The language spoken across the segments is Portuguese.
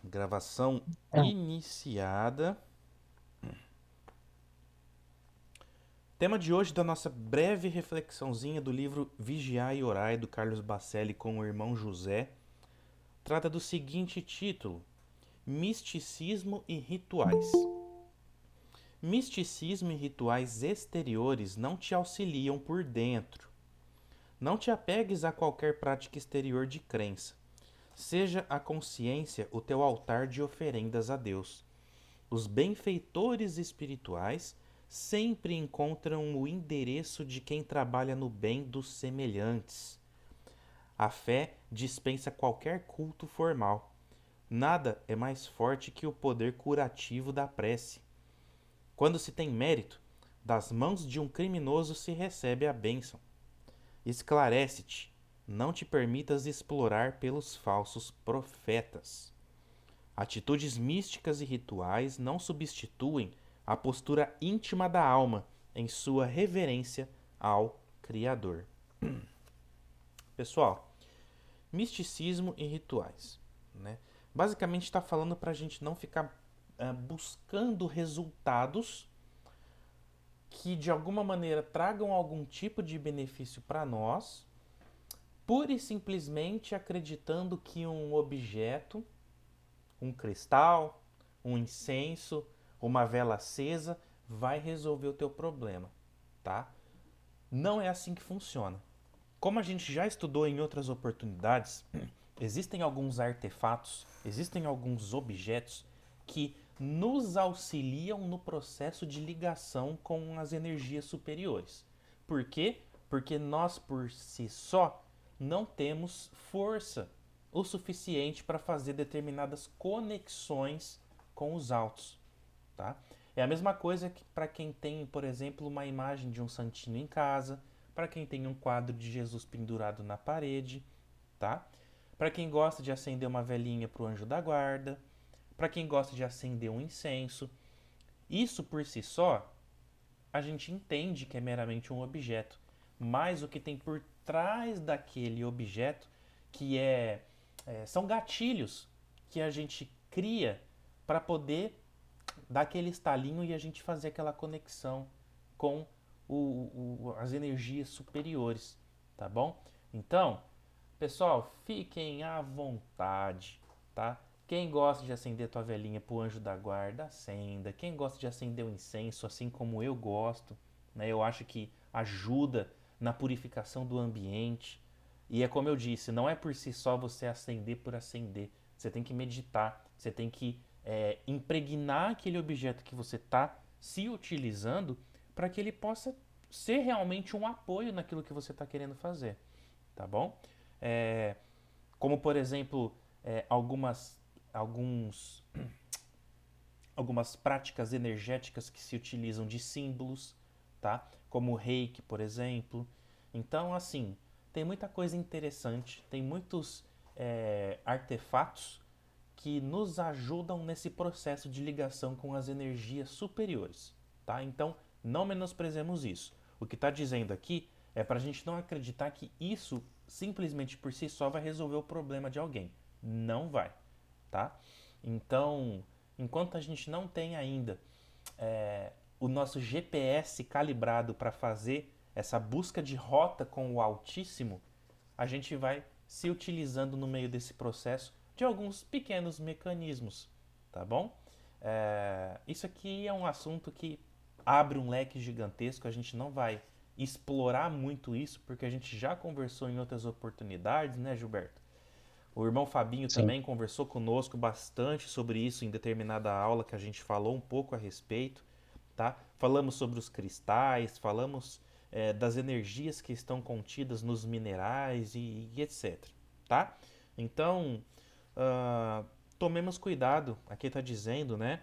Gravação Ah, iniciada. Tema de hoje da nossa breve reflexãozinha do livro Vigiai e Orai, do Carlos Bacelli com o irmão José, trata do seguinte título: Misticismo e Rituais. Misticismo e rituais exteriores não te auxiliam por dentro. Não te apegues a qualquer prática exterior de crença. Seja a consciência o teu altar de oferendas a Deus. Os benfeitores espirituais sempre encontram o endereço de quem trabalha no bem dos semelhantes. A fé dispensa qualquer culto formal. Nada é mais forte que o poder curativo da prece. Quando se tem mérito, das mãos de um criminoso se recebe a bênção. Esclarece-te, não te permitas explorar pelos falsos profetas. Atitudes místicas e rituais não substituem a postura íntima da alma em sua reverência ao Criador. Pessoal, misticismo e rituais, né? Basicamente está falando para a gente não ficar buscando resultados que de alguma maneira tragam algum tipo de benefício para nós, pura e simplesmente acreditando que um objeto, um cristal, um incenso, uma vela acesa vai resolver o teu problema, tá? Não é assim que funciona. Como a gente já estudou em outras oportunidades, existem alguns artefatos, existem alguns objetos que nos auxiliam no processo de ligação com as energias superiores. Por quê? Porque nós por si só não temos força o suficiente para fazer determinadas conexões com os altos, tá? É a mesma coisa que para quem tem, por exemplo, uma imagem de um santinho em casa, para quem tem um quadro de Jesus pendurado na parede, tá? Para quem gosta de acender uma velinha para o anjo da guarda, para quem gosta de acender um incenso. Isso por si só, a gente entende que é meramente um objeto, mas o que tem por trás daquele objeto, que são gatilhos que a gente cria para poder dar aquele estalinho e a gente fazer aquela conexão com as energias superiores, tá bom? Então, pessoal, fiquem à vontade, tá? Quem gosta de acender tua velhinha pro anjo da guarda, acenda. Quem gosta de acender o incenso, assim como eu gosto, né? Eu acho que ajuda na purificação do ambiente. E é como eu disse, não é por si só você acender por acender. Você tem que meditar, você tem que impregnar aquele objeto que você está se utilizando para que ele possa ser realmente um apoio naquilo que você está querendo fazer, tá bom? É, como por exemplo, alguns, algumas práticas energéticas que se utilizam de símbolos, tá? Como o reiki, por exemplo. Então, assim, tem muita coisa interessante, tem muitos artefatos que nos ajudam nesse processo de ligação com as energias superiores, tá? Então, não menosprezemos isso. O que está dizendo aqui é para a gente não acreditar que isso simplesmente por si só vai resolver o problema de alguém. Não vai, tá? Então, enquanto a gente não tem ainda o nosso GPS calibrado para fazer essa busca de rota com o Altíssimo, a gente vai se utilizando no meio desse processo de alguns pequenos mecanismos, tá bom? Isso aqui é um assunto que abre um leque gigantesco, a gente não vai explorar muito isso, porque a gente já conversou em outras oportunidades, né, Gilberto? O irmão Fabinho sim. também conversou conosco bastante sobre isso em determinada aula que a gente falou um pouco a respeito, tá? Falamos sobre os cristais, falamos das energias que estão contidas nos minerais e etc, tá? Então, uh, tomemos cuidado, aqui está dizendo, né?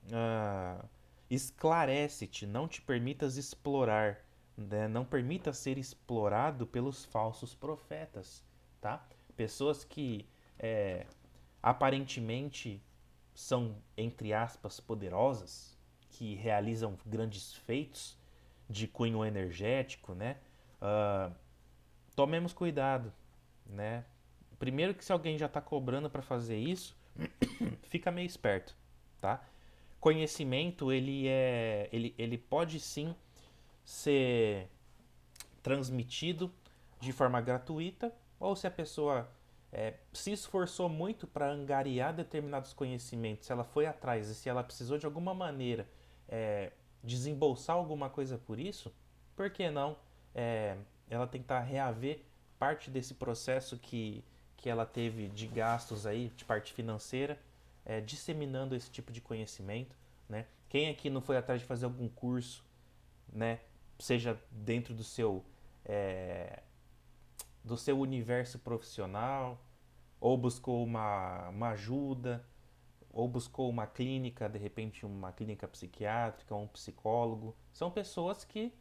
Uh, esclarece-te, não te permitas explorar, né? Não permita ser explorado pelos falsos profetas, tá? Pessoas que é, aparentemente são, entre aspas, poderosas, que realizam grandes feitos de cunho energético, né? Uh, tomemos cuidado, né? Primeiro que se alguém já está cobrando para fazer isso, fica meio esperto, tá? Conhecimento, ele pode sim ser transmitido de forma gratuita, ou se a pessoa se esforçou muito para angariar determinados conhecimentos, se ela foi atrás e se ela precisou de alguma maneira desembolsar alguma coisa por isso, por que não ela tentar reaver parte desse processo que ela teve de gastos aí, de parte financeira, disseminando esse tipo de conhecimento, né? Quem aqui não foi atrás de fazer algum curso, né? Seja dentro do seu universo profissional, ou buscou uma ajuda, ou buscou uma clínica, de repente uma clínica psiquiátrica, um psicólogo. São pessoas que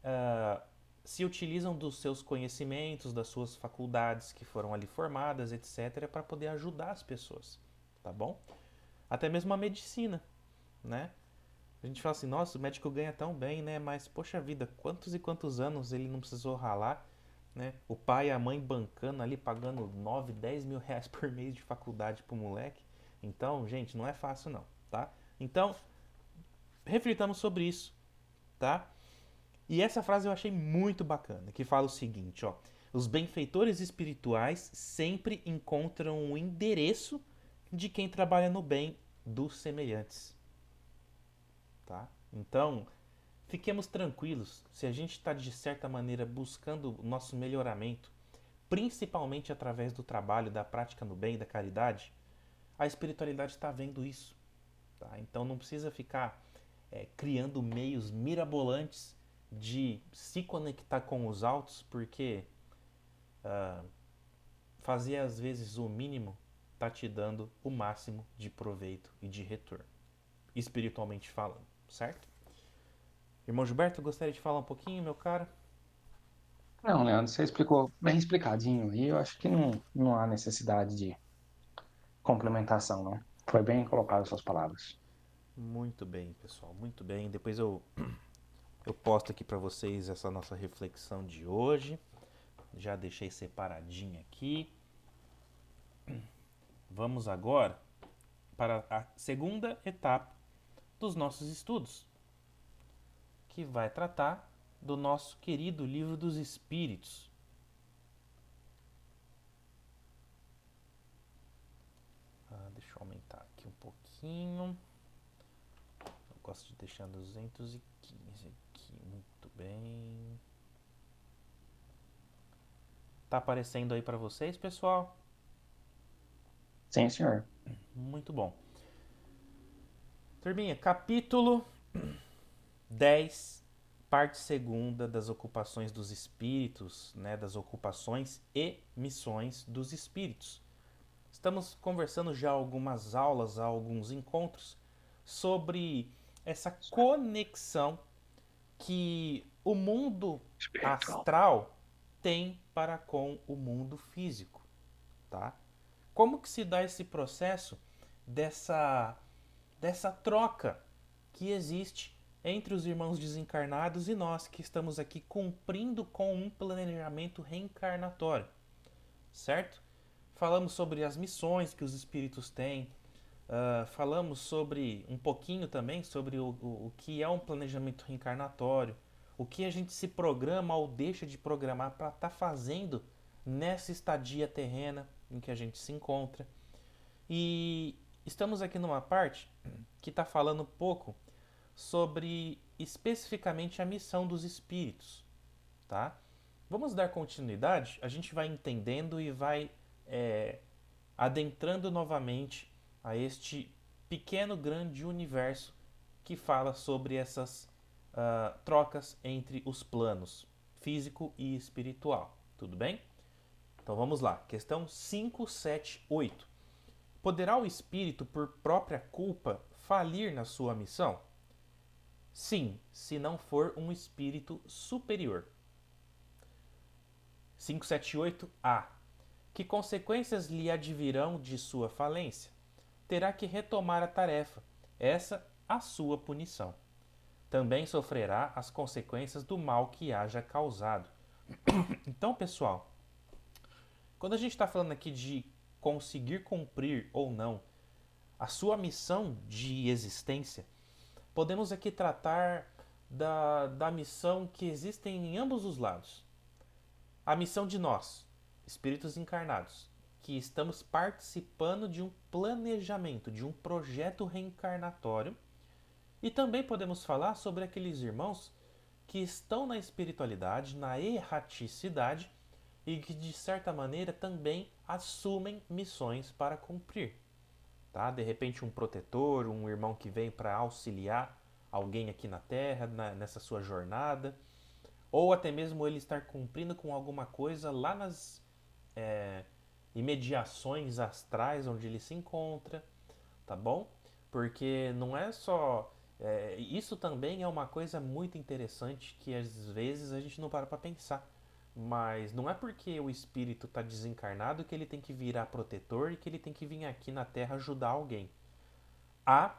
ah, se utilizam dos seus conhecimentos, das suas faculdades que foram ali formadas, etc., para poder ajudar as pessoas, tá bom? Até mesmo a medicina, né? A gente fala assim, nossa, o médico ganha tão bem, né? Mas, poxa vida, quantos e quantos anos ele não precisou ralar, né? O pai e a mãe bancando ali, pagando 9, 10 mil reais por mês de faculdade pro moleque. Então, gente, não é fácil não, tá? Então, reflitamos sobre isso, tá? E essa frase eu achei muito bacana, que fala o seguinte, ó. Os benfeitores espirituais sempre encontram o endereço de quem trabalha no bem dos semelhantes, tá? Então, fiquemos tranquilos, se a gente está de certa maneira buscando o nosso melhoramento, principalmente através do trabalho, da prática no bem, da caridade, a espiritualidade está vendo isso. Tá? Então não precisa ficar criando meios mirabolantes de se conectar com os altos, porque fazer às vezes o mínimo está te dando o máximo de proveito e de retorno, espiritualmente falando, certo? Irmão Gilberto, gostaria de falar um pouquinho, meu cara? Não, Leandro, você explicou bem explicadinho aí. Eu acho que não há necessidade de complementação, não. Foi bem colocado as suas palavras. Muito bem, pessoal, muito bem. Depois eu posto aqui para vocês essa nossa reflexão de hoje. Já deixei separadinha aqui. Vamos agora para a segunda etapa dos nossos estudos, que vai tratar do nosso querido Livro dos Espíritos. Deixa eu aumentar aqui um pouquinho. Eu gosto de deixar 215 aqui. Muito bem. Tá aparecendo aí para vocês, pessoal? Sim, senhor. Muito bom. Turminha, capítulo 10, parte segunda das ocupações dos espíritos, né, das ocupações e missões dos espíritos. Estamos conversando já algumas aulas, alguns encontros sobre essa conexão que o mundo Espiritual. astral tem para com o mundo físico, tá? Como que se dá esse processo dessa troca que existe entre os irmãos desencarnados e nós que estamos aqui cumprindo com um planejamento reencarnatório, certo? Falamos sobre as missões que os espíritos têm, falamos sobre um pouquinho também sobre o que é um planejamento reencarnatório, o que a gente se programa ou deixa de programar para estar fazendo nessa estadia terrena em que a gente se encontra. E estamos aqui numa parte que está falando um pouco sobre especificamente a missão dos espíritos, tá? Vamos dar continuidade, a gente vai entendendo e vai é, adentrando novamente a este pequeno grande universo que fala sobre essas trocas entre os planos físico e espiritual. Tudo bem? Então vamos lá. Questão 578. Poderá o espírito, por própria culpa, falir na sua missão? Sim, se não for um espírito superior. 578A. Que consequências lhe advirão de sua falência? Terá que retomar a tarefa, essa a sua punição. Também sofrerá as consequências do mal que haja causado. Então, pessoal, Quando a gente está falando aqui de conseguir cumprir ou não a sua missão de existência, podemos aqui tratar da missão que existem em ambos os lados. A missão de nós, espíritos encarnados, que estamos participando de um planejamento, de um projeto reencarnatório. E também podemos falar sobre aqueles irmãos que estão na espiritualidade, na erraticidade e que de certa maneira também assumem missões para cumprir. Tá? De repente um protetor, um irmão que vem para auxiliar alguém aqui na Terra, nessa sua jornada, ou até mesmo ele estar cumprindo com alguma coisa lá nas é, imediações astrais onde ele se encontra, tá bom? Porque não é só. Isso também é uma coisa muito interessante que às vezes a gente não para pensar. Mas não é porque o espírito está desencarnado que ele tem que virar protetor e que ele tem que vir aqui na Terra ajudar alguém. Há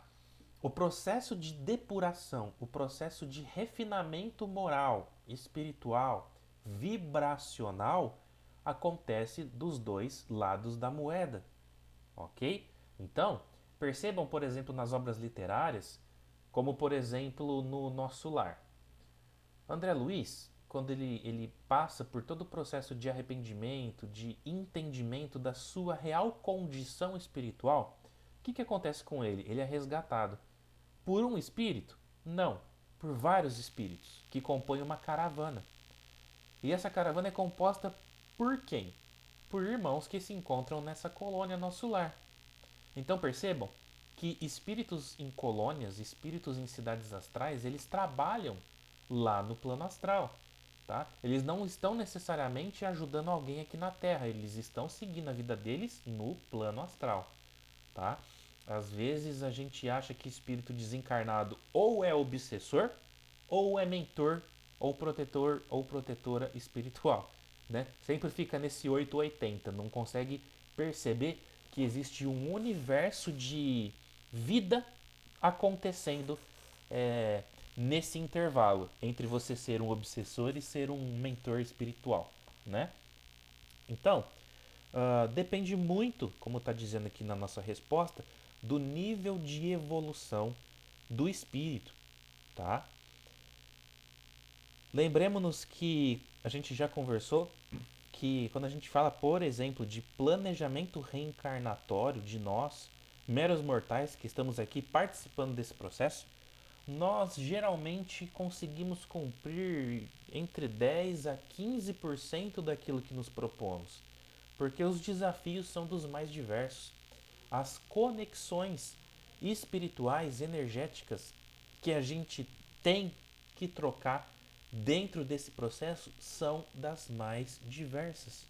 o processo de depuração, o processo de refinamento moral, espiritual, vibracional acontece dos dois lados da moeda, ok? Então, percebam, por exemplo, nas obras literárias, como por exemplo no Nosso Lar. André Luiz, quando ele passa por todo o processo de arrependimento, de entendimento da sua real condição espiritual, o que acontece com ele? Ele é resgatado. Por um espírito? Não, por vários espíritos que compõem uma caravana. E essa caravana é composta por quem? Por irmãos que se encontram nessa colônia Nosso Lar. Então percebam que espíritos em colônias, espíritos em cidades astrais, eles trabalham lá no plano astral. Tá? Eles não estão necessariamente ajudando alguém aqui na Terra, eles estão seguindo a vida deles no plano astral. Tá? Às vezes a gente acha que espírito desencarnado ou é obsessor, ou é mentor, ou protetor, ou protetora espiritual. Né? Sempre fica nesse 880, não consegue perceber que existe um universo de vida acontecendo nesse intervalo entre você ser um obsessor e ser um mentor espiritual, né? Então, depende muito, como está dizendo aqui na nossa resposta, do nível de evolução do espírito, tá? Lembremos-nos que a gente já conversou que quando a gente fala, por exemplo, de planejamento reencarnatório de nós, meros mortais que estamos aqui participando desse processo, nós geralmente conseguimos cumprir entre 10 a 15% daquilo que nos propomos, porque os desafios são dos mais diversos. As conexões espirituais, energéticas que a gente tem que trocar dentro desse processo são das mais diversas,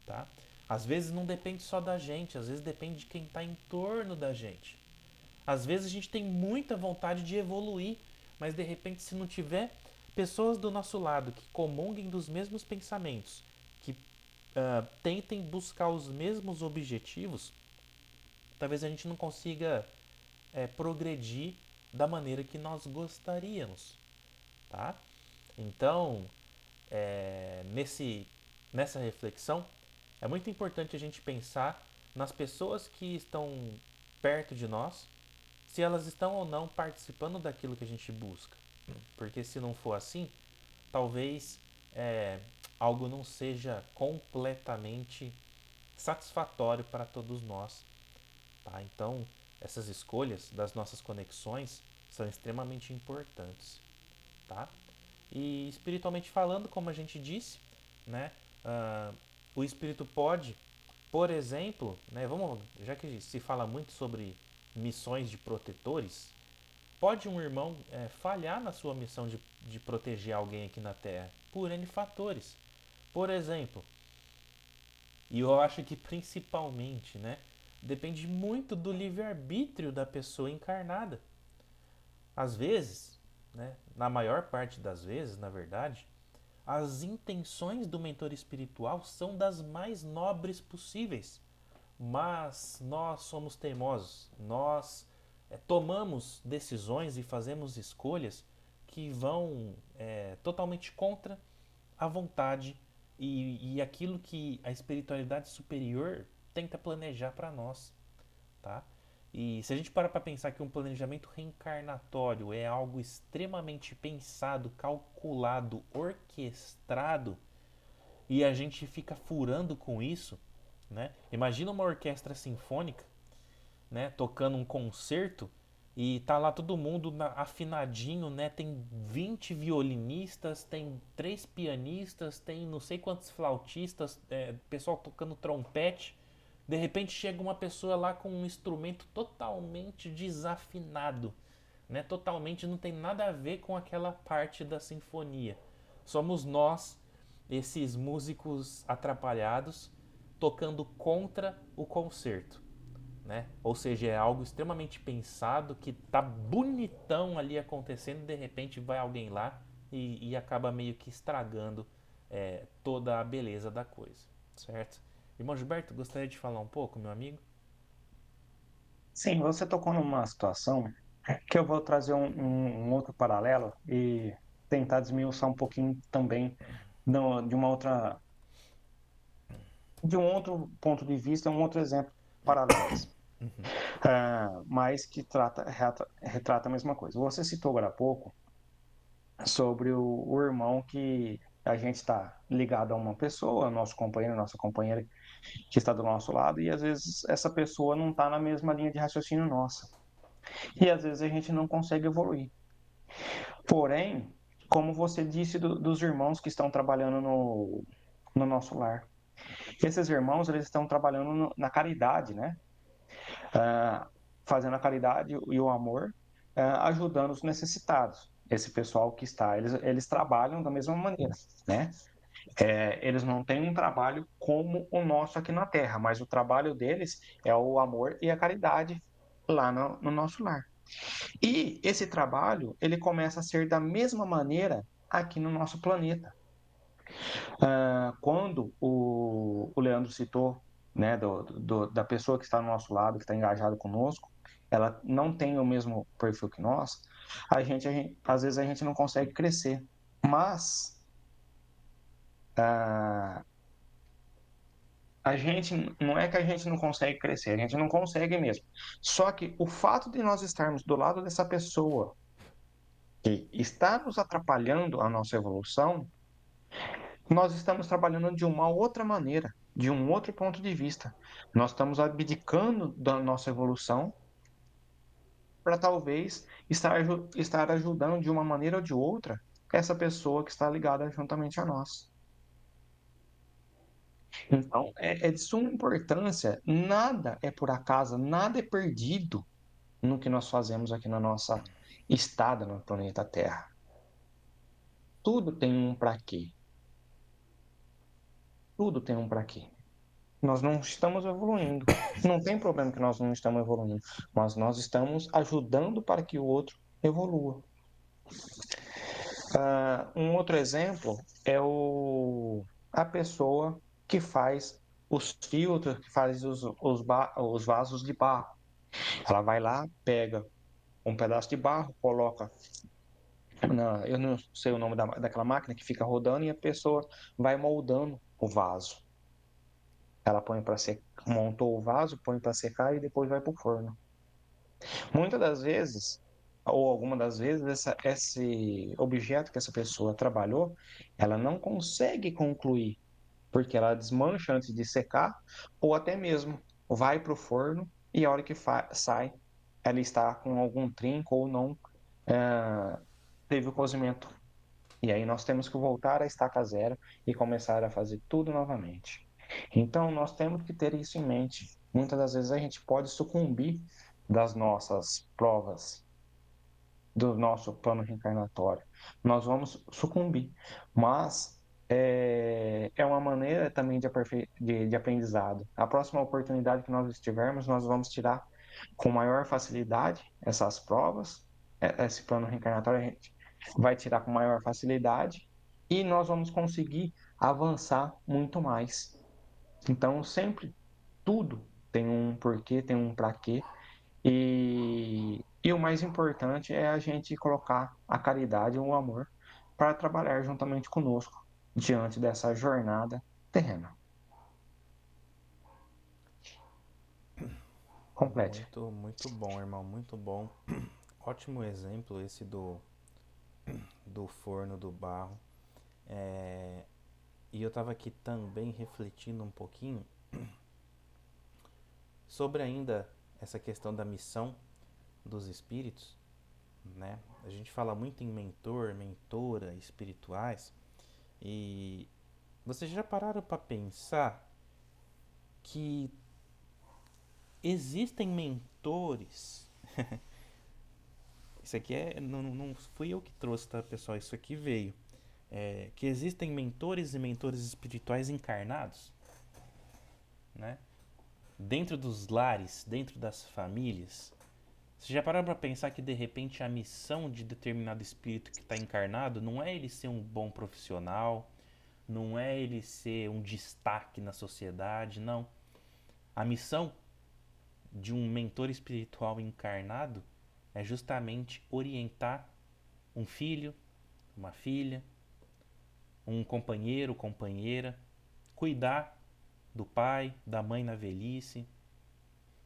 tá? Às vezes não depende só da gente, às vezes depende de quem está em torno da gente. Às vezes a gente tem muita vontade de evoluir, mas de repente se não tiver pessoas do nosso lado que comunguem dos mesmos pensamentos, que tentem buscar os mesmos objetivos, talvez a gente não consiga progredir da maneira que nós gostaríamos, tá? Então, nessa reflexão, é muito importante a gente pensar nas pessoas que estão perto de nós, se elas estão ou não participando daquilo que a gente busca. Porque se não for assim, talvez algo não seja completamente satisfatório para todos nós. Tá? Então, essas escolhas das nossas conexões são extremamente importantes. Tá? E espiritualmente falando, como a gente disse, né, o espírito pode, por exemplo, né, já que se fala muito sobre missões de protetores, pode um irmão falhar na sua missão de proteger alguém aqui na Terra por N fatores. Por exemplo, e eu acho que principalmente, né, depende muito do livre-arbítrio da pessoa encarnada. Às vezes, né, na maior parte das vezes, na verdade, as intenções do mentor espiritual são das mais nobres possíveis, mas nós somos teimosos, nós tomamos decisões e fazemos escolhas que vão totalmente contra a vontade e aquilo que a espiritualidade superior tenta planejar para nós, tá? E se a gente parar para pensar que um planejamento reencarnatório é algo extremamente pensado, calculado, orquestrado, e a gente fica furando com isso, né? Imagina uma orquestra sinfônica, né, tocando um concerto e tá lá todo mundo afinadinho, né? Tem 20 violinistas, tem 3 pianistas, tem não sei quantos flautistas, pessoal tocando trompete. De repente chega uma pessoa lá com um instrumento totalmente desafinado, né? Totalmente não tem nada a ver com aquela parte da sinfonia. Somos nós, esses músicos atrapalhados, tocando contra o concerto, né? Ou seja, é algo extremamente pensado que tá bonitão ali acontecendo, e de repente vai alguém lá e acaba meio que estragando toda a beleza da coisa, certo? Irmão Gilberto, gostaria de falar um pouco, meu amigo? Sim, você tocou numa situação que eu vou trazer um outro paralelo e tentar desmiuçar um pouquinho também de uma outra, de um outro ponto de vista, um outro exemplo paralelo a esse. Mas que retrata a mesma coisa. Você citou agora há pouco sobre o irmão que a gente está ligado a uma pessoa, nosso companheiro, nossa companheira que está do nosso lado, e às vezes essa pessoa não está na mesma linha de raciocínio nossa. E às vezes a gente não consegue evoluir. Porém, como você disse dos irmãos que estão trabalhando no nosso lar. Esses irmãos, eles estão trabalhando na caridade, né? Ah, fazendo a caridade e o amor, ajudando os necessitados. Esse pessoal que está, eles trabalham da mesma maneira, né? Eles não têm um trabalho como o nosso aqui na Terra, mas o trabalho deles é o amor e a caridade lá no nosso lar. E esse trabalho, ele começa a ser da mesma maneira aqui no nosso planeta. Quando o Leandro citou, né, da pessoa que está no nosso lado, que está engajada conosco, ela não tem o mesmo perfil que nós, às vezes a gente não consegue crescer. Mas ah, a gente não é que a gente não consegue crescer, a gente não consegue mesmo. Só que o fato de nós estarmos do lado dessa pessoa que está nos atrapalhando a nossa evolução, nós estamos trabalhando de uma outra maneira, de um outro ponto de vista. Nós estamos abdicando da nossa evolução para talvez estar ajudando de uma maneira ou de outra essa pessoa que está ligada juntamente a nós. Então, é de suma importância, nada é por acaso, nada é perdido no que nós fazemos aqui na nossa estada no planeta Terra. Tudo tem um para quê. Tudo tem um para quê. Nós não estamos evoluindo. Não tem problema que nós não estamos evoluindo, mas nós estamos ajudando para que o outro evolua. Um outro exemplo é a pessoa que faz os filtros, que faz os vasos de barro. Ela vai lá, pega um pedaço de barro, coloca. Eu não sei o nome daquela máquina que fica rodando e a pessoa vai moldando o vaso. Ela põe para secar, montou o vaso, põe para secar e depois vai para o forno. Muitas das vezes, ou alguma das vezes, esse objeto que essa pessoa trabalhou, ela não consegue concluir, porque ela desmancha antes de secar, ou até mesmo vai para o forno e a hora que sai, ela está com algum trinco ou não teve o cozimento. E aí nós temos que voltar à estaca zero e começar a fazer tudo novamente. Então nós temos que ter isso em mente. Muitas das vezes a gente pode sucumbir das nossas provas, do nosso plano reencarnatório. Nós vamos sucumbir, mas é uma maneira também de aprendizado. A próxima oportunidade que nós estivermos, nós vamos tirar com maior facilidade essas provas, esse plano reencarnatório a gente vai tirar com maior facilidade e nós vamos conseguir avançar muito mais. Então, sempre tudo tem um porquê, tem um para quê, e o mais importante é a gente colocar a caridade e o amor para trabalhar juntamente conosco. diante dessa jornada terrena. Complete. Muito, muito bom, irmão, muito bom. Ótimo exemplo esse do forno do barro. E eu estava aqui também refletindo um pouquinho sobre ainda essa questão da missão dos espíritos, né? A gente fala muito em mentor, mentora, espirituais, e vocês já pararam para pensar que existem mentores? Isso aqui não fui eu que trouxe, tá, pessoal? Isso aqui veio. Que existem mentores e mentores espirituais encarnados, né? Dentro dos lares, dentro das famílias. Você já parou para pensar que de repente a missão de determinado espírito que está encarnado não é ele ser um bom profissional, não é ele ser um destaque na sociedade, não. A missão de um mentor espiritual encarnado é justamente orientar um filho, uma filha, um companheiro, companheira, cuidar do pai, da mãe na velhice.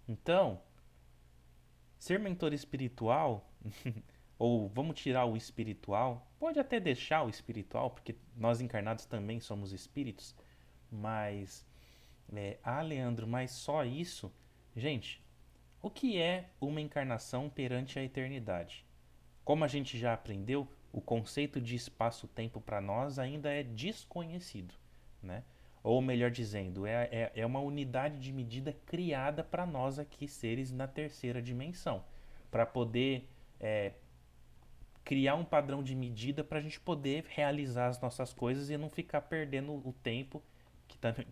Então, ser mentor espiritual, ou vamos tirar o espiritual, pode até deixar o espiritual, porque nós encarnados também somos espíritos, mas, Leandro, mas só isso? Gente, o que é uma encarnação perante a eternidade? Como a gente já aprendeu, o conceito de espaço-tempo para nós ainda é desconhecido, né? Ou melhor dizendo, é uma unidade de medida criada para nós aqui, seres na terceira dimensão, para poder criar um padrão de medida para a gente poder realizar as nossas coisas e não ficar perdendo o tempo,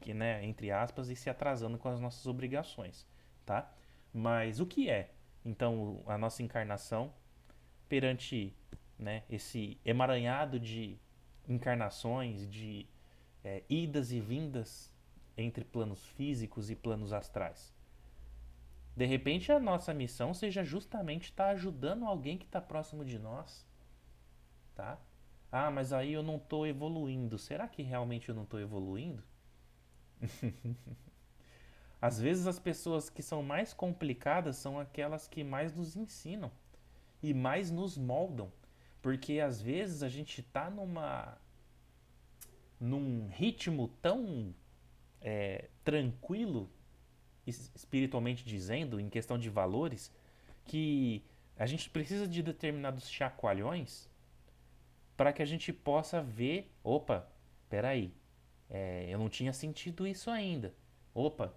que, né, entre aspas, e se atrasando com as nossas obrigações, tá? Mas o que é, então, a nossa encarnação perante, né, esse emaranhado de encarnações, de idas e vindas entre planos físicos e planos astrais? De repente a nossa missão seja justamente estar ajudando alguém que está próximo de nós, tá? Ah, mas aí eu não estou evoluindo. Será que realmente eu não estou evoluindo? Às vezes as pessoas que são mais complicadas são aquelas que mais nos ensinam e mais nos moldam. Porque às vezes a gente está num ritmo tão tranquilo, espiritualmente dizendo, em questão de valores, que a gente precisa de determinados chacoalhões para que a gente possa ver, opa, peraí, eu não tinha sentido isso ainda. Opa,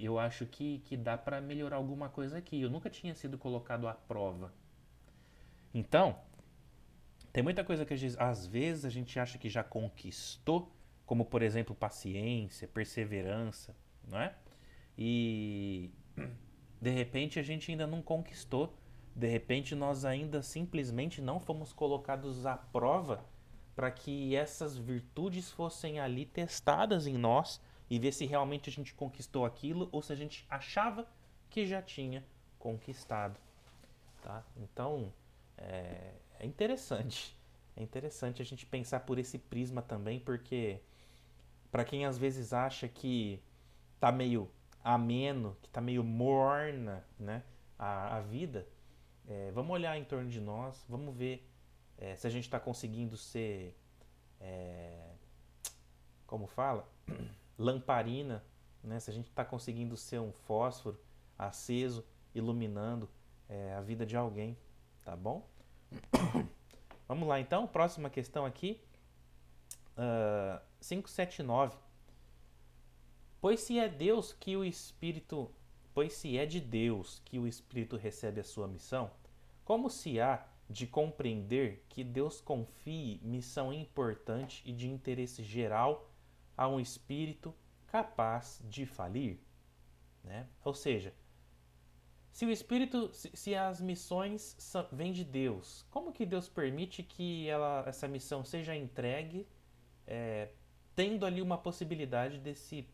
eu acho que dá para melhorar alguma coisa aqui. Eu nunca tinha sido colocado à prova. Então, tem muita coisa que às vezes a gente acha que já conquistou, como por exemplo paciência, perseverança, não é? E de repente a gente ainda não conquistou. De repente nós ainda simplesmente não fomos colocados à prova para que essas virtudes fossem ali testadas em nós e ver se realmente a gente conquistou aquilo ou se a gente achava que já tinha conquistado, tá? Então é interessante. É interessante a gente pensar por esse prisma também, porque para quem às vezes acha que tá meio ameno, que tá meio morna, né, a vida, vamos olhar em torno de nós, vamos ver se a gente está conseguindo ser, como fala, lamparina, né, se a gente está conseguindo ser um fósforo aceso, iluminando a vida de alguém, tá bom? Vamos lá então, próxima questão aqui, 579. Pois se é Deus que o Espírito, pois se é de Deus que o Espírito recebe a sua missão, como se há de compreender que Deus confie missão importante e de interesse geral a um espírito capaz de falir, né? Ou seja, se o espírito, se as missões vêm de Deus, como que Deus permite que essa missão seja entregue tendo ali uma possibilidade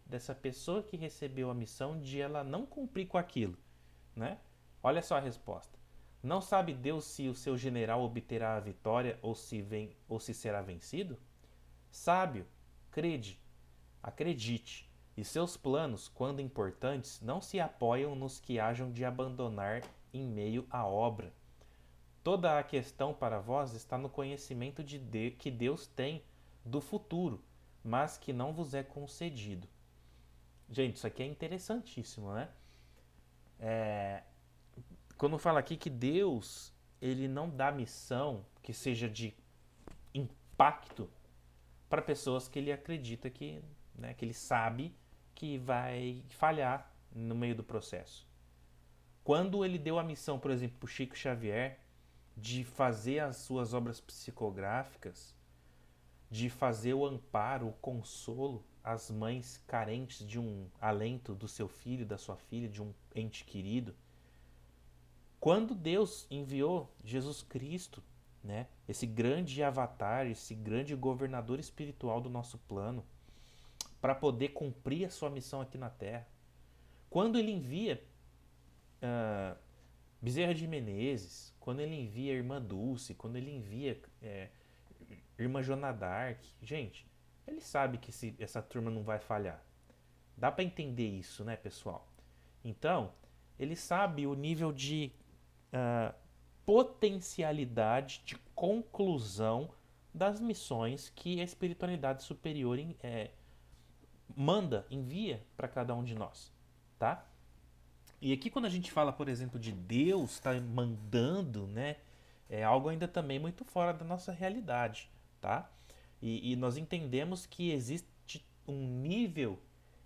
dessa pessoa que recebeu a missão de ela não cumprir com aquilo, né? Olha só a resposta. Não sabe Deus se o seu general obterá a vitória ou se será vencido? Sábio, crede, acredite, e seus planos, quando importantes, não se apoiam nos que hajam de abandonar em meio à obra. Toda a questão para vós está no conhecimento que Deus tem do futuro, mas que não vos é concedido. Gente, isso aqui é interessantíssimo, né? Quando fala aqui que Deus, ele não dá missão que seja de impacto para pessoas que ele acredita que, né, que ele sabe que vai falhar no meio do processo. Quando ele deu a missão, por exemplo, para o Chico Xavier de fazer as suas obras psicográficas, de fazer o amparo, o consolo às mães carentes de um alento do seu filho, da sua filha, de um ente querido, quando Deus enviou Jesus Cristo, né, esse grande avatar, esse grande governador espiritual do nosso plano, para poder cumprir a sua missão aqui na Terra, quando ele envia Bezerra de Menezes, quando ele envia a Irmã Dulce, quando ele envia Irmã Joana d'Arc, gente, ele sabe que essa turma não vai falhar. Dá para entender isso, né, pessoal? Então, ele sabe o nível de uh, potencialidade de conclusão das missões que a espiritualidade superior manda, envia para cada um de nós, tá? E aqui quando a gente fala, por exemplo, de Deus estar mandando, né, é algo ainda também muito fora da nossa realidade, tá? E nós entendemos que existe um nível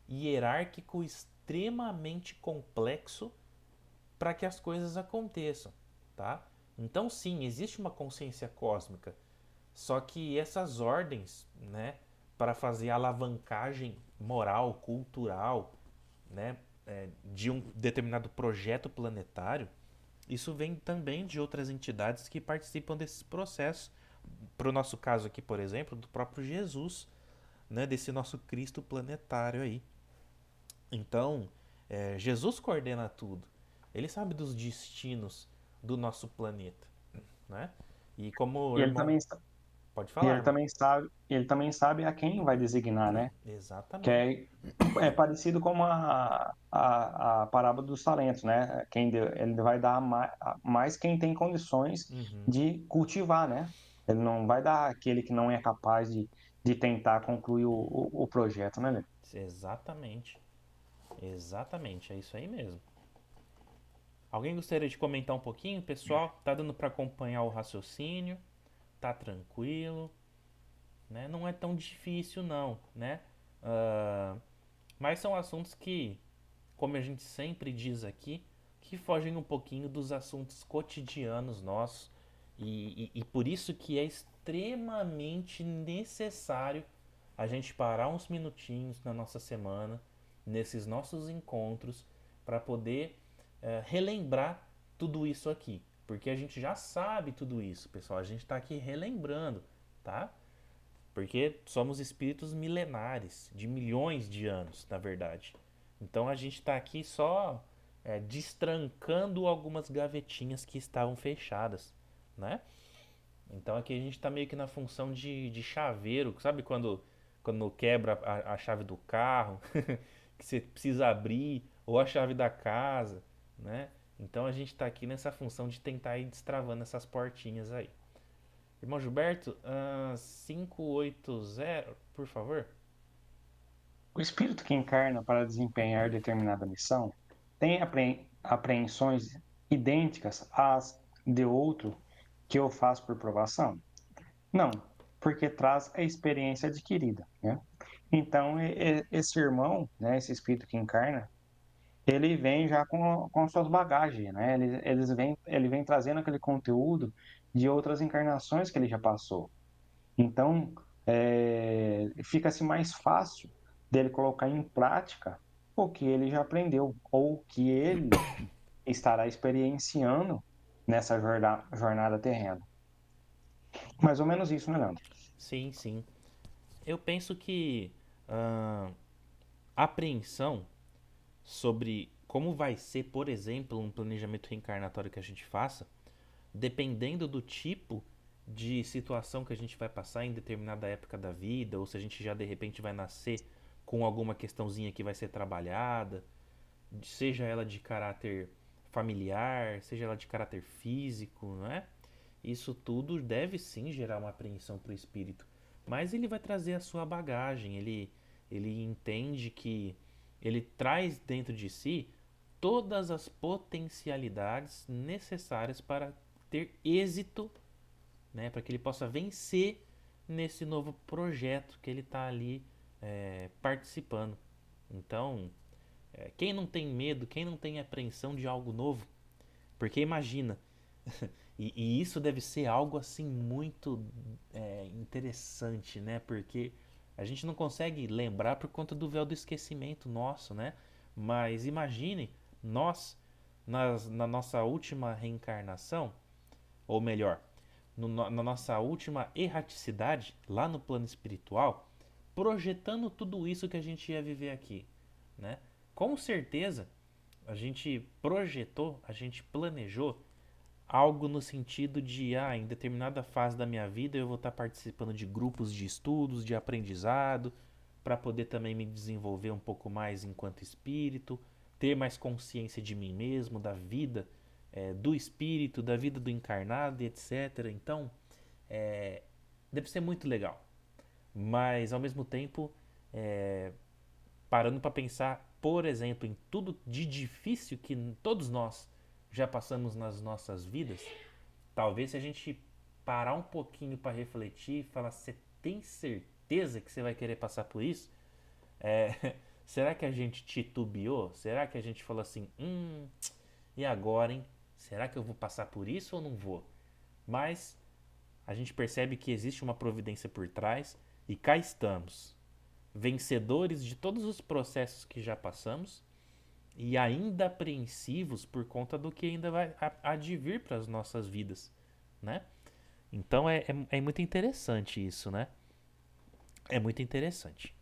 hierárquico extremamente complexo para que as coisas aconteçam, tá? Então sim, existe uma consciência cósmica, só que essas ordens, né, para fazer alavancagem moral, cultural, né, de um determinado projeto planetário, isso vem também de outras entidades que participam desses processos. Para o nosso caso aqui, por exemplo, do próprio Jesus, né, desse nosso Cristo planetário aí. Então, Jesus coordena tudo. Ele sabe dos destinos do nosso planeta, né? E como o E ele irmão... também, Pode e falar, irmão. ele também sabe a quem vai designar, né? Que Exatamente. é parecido com a parábola dos talentos, né? Ele vai dar mais quem tem condições Uhum. de cultivar, né? Ele não vai dar aquele que não é capaz de tentar concluir o projeto, né, Lê? Exatamente. Exatamente, é isso aí mesmo. Alguém gostaria de comentar um pouquinho, pessoal? Tá dando para acompanhar o raciocínio? Tá tranquilo, né? Não é tão difícil não, né? Ah, mas são assuntos que, como a gente sempre diz aqui, que fogem um pouquinho dos assuntos cotidianos nossos e por isso que é extremamente necessário a gente parar uns minutinhos na nossa semana, nesses nossos encontros, para poder relembrar tudo isso aqui. Porque a gente já sabe tudo isso, pessoal. A gente está aqui relembrando, tá? Porque somos espíritos milenares, de milhões de anos, na verdade. Então a gente está aqui só destrancando algumas gavetinhas que estavam fechadas, né? Então aqui a gente está meio que na função de chaveiro, sabe quando quebra a chave do carro, que você precisa abrir, ou a chave da casa, né? Então a gente está aqui nessa função de tentar ir destravando essas portinhas aí. Irmão Gilberto, 580, por favor. O espírito que encarna para desempenhar determinada missão tem apreensões idênticas às de outro que o faz por provação? Não, porque traz a experiência adquirida, né? Então, esse irmão, né, esse espírito que encarna, ele vem já com suas bagagens, né? Ele vem trazendo aquele conteúdo de outras encarnações que ele já passou. Então, fica-se mais fácil dele colocar em prática o que ele já aprendeu, ou que ele estará experienciando nessa jornada terrena. Mais ou menos isso, né, Leandro? Sim, sim. Eu penso que ah, a apreensão sobre como vai ser, por exemplo, um planejamento reencarnatório que a gente faça, dependendo do tipo de situação que a gente vai passar em determinada época da vida, ou se a gente já de repente vai nascer com alguma questãozinha que vai ser trabalhada, seja ela de caráter familiar, seja ela de caráter físico, não é? Isso tudo deve sim gerar uma apreensão para o espírito, mas ele vai trazer a sua bagagem, ele entende que ele traz dentro de si todas as potencialidades necessárias para ter êxito, né, para que ele possa vencer nesse novo projeto que ele está ali participando. Então, quem não tem medo, quem não tem apreensão de algo novo, porque imagina, e isso deve ser algo assim muito interessante, né? Porque a gente não consegue lembrar por conta do véu do esquecimento nosso, né? Mas imagine nós, na nossa última reencarnação, ou melhor, na nossa última erraticidade, lá no plano espiritual, projetando tudo isso que a gente ia viver aqui, né? Com certeza, a gente projetou, a gente planejou algo no sentido de, em determinada fase da minha vida eu vou estar participando de grupos de estudos, de aprendizado, para poder também me desenvolver um pouco mais enquanto espírito, ter mais consciência de mim mesmo, da vida do espírito, da vida do encarnado e etc. Então, é, deve ser muito legal. Mas, ao mesmo tempo, é, parando para pensar, por exemplo, em tudo de difícil que todos nós já passamos nas nossas vidas, talvez se a gente parar um pouquinho para refletir e falar, você tem certeza que você vai querer passar por isso? Será que a gente titubeou? Será que a gente falou assim, e agora, hein? Será que eu vou passar por isso ou não vou? Mas a gente percebe que existe uma providência por trás e cá estamos, vencedores de todos os processos que já passamos e ainda apreensivos por conta do que ainda vai advir para as nossas vidas, né? Então é muito interessante isso, né? É muito interessante.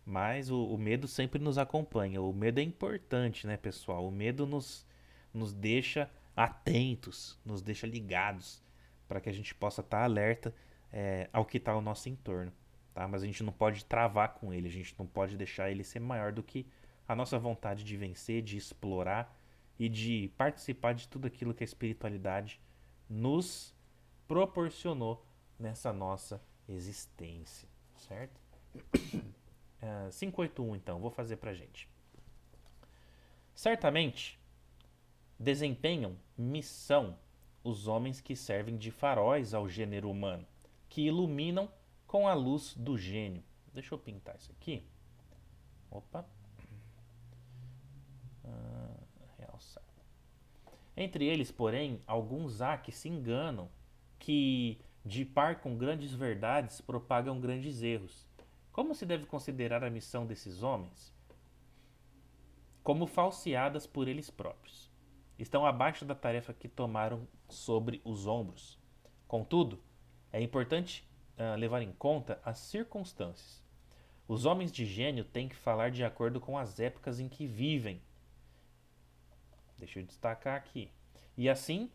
Mas o medo sempre nos acompanha. O medo é importante, né, pessoal? O medo nos deixa atentos, nos deixa ligados, para que a gente possa estar alerta ao que está ao nosso entorno. Tá? Mas a gente não pode travar com ele, a gente não pode deixar ele ser maior do que a nossa vontade de vencer, de explorar e de participar de tudo aquilo que a espiritualidade nos proporcionou nessa nossa existência, certo? 581 então, vou fazer pra gente. Certamente desempenham missão os homens que servem de faróis ao gênero humano, que iluminam com a luz do gênio. Deixa eu pintar isso aqui. Opa. Realçar. Entre eles, porém, alguns há que se enganam, que, de par com grandes verdades, propagam grandes erros. Como se deve considerar a missão desses homens? Como falseadas por eles próprios. Estão abaixo da tarefa que tomaram sobre os ombros. Contudo, é importante levar em conta as circunstâncias. Os homens de gênio têm que falar de acordo com as épocas em que vivem. Deixa eu destacar aqui. E assim,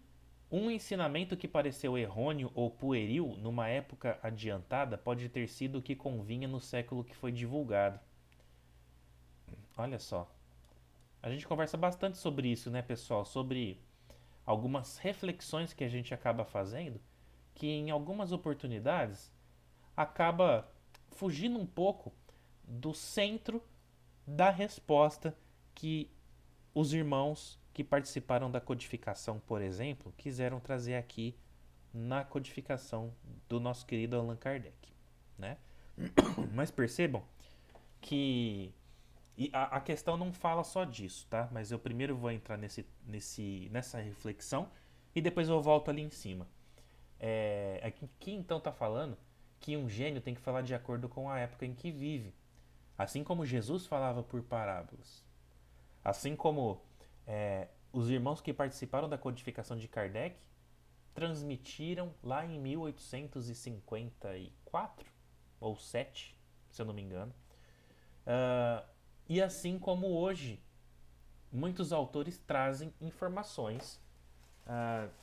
um ensinamento que pareceu errôneo ou pueril numa época adiantada pode ter sido o que convinha no século que foi divulgado. Olha só. A gente conversa bastante sobre isso, né, pessoal? Sobre algumas reflexões que a gente acaba fazendo, que em algumas oportunidades acaba fugindo um pouco do centro da resposta que os irmãos que participaram da codificação, por exemplo, quiseram trazer aqui na codificação do nosso querido Allan Kardec, né? Mas percebam que a questão não fala só disso, tá? Mas eu primeiro vou entrar nessa reflexão e depois eu volto ali em cima. Aqui então está falando que um gênio tem que falar de acordo com a época em que vive. Assim como Jesus falava por parábolas. Assim como os irmãos que participaram da codificação de Kardec transmitiram lá em 1854 ou 7, se eu não me engano. E assim como hoje, muitos autores trazem informações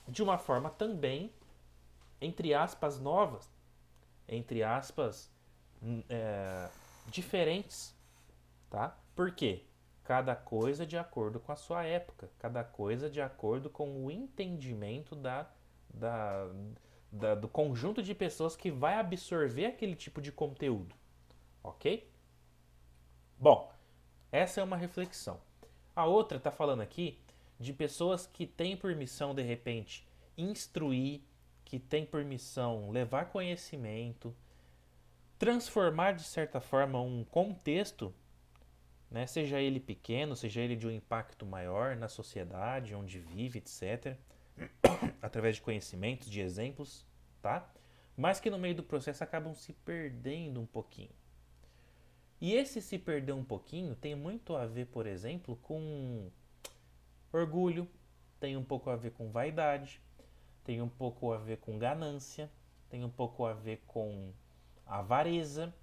de uma forma também entre aspas, novas, entre aspas, diferentes, tá? Por quê? Cada coisa de acordo com a sua época, cada coisa de acordo com o entendimento da, do conjunto de pessoas que vai absorver aquele tipo de conteúdo, ok? Bom, essa é uma reflexão. A outra está falando aqui de pessoas que têm por missão, de repente, instruir, que têm por missão levar conhecimento, transformar de certa forma um contexto, né, seja ele pequeno, seja ele de um impacto maior na sociedade, onde vive, etc., através de conhecimentos, de exemplos, tá? Mas que no meio do processo acabam se perdendo um pouquinho. E esse se perder um pouquinho tem muito a ver, por exemplo, com orgulho, tem um pouco a ver com vaidade, tem um pouco a ver com ganância, tem um pouco a ver com avareza,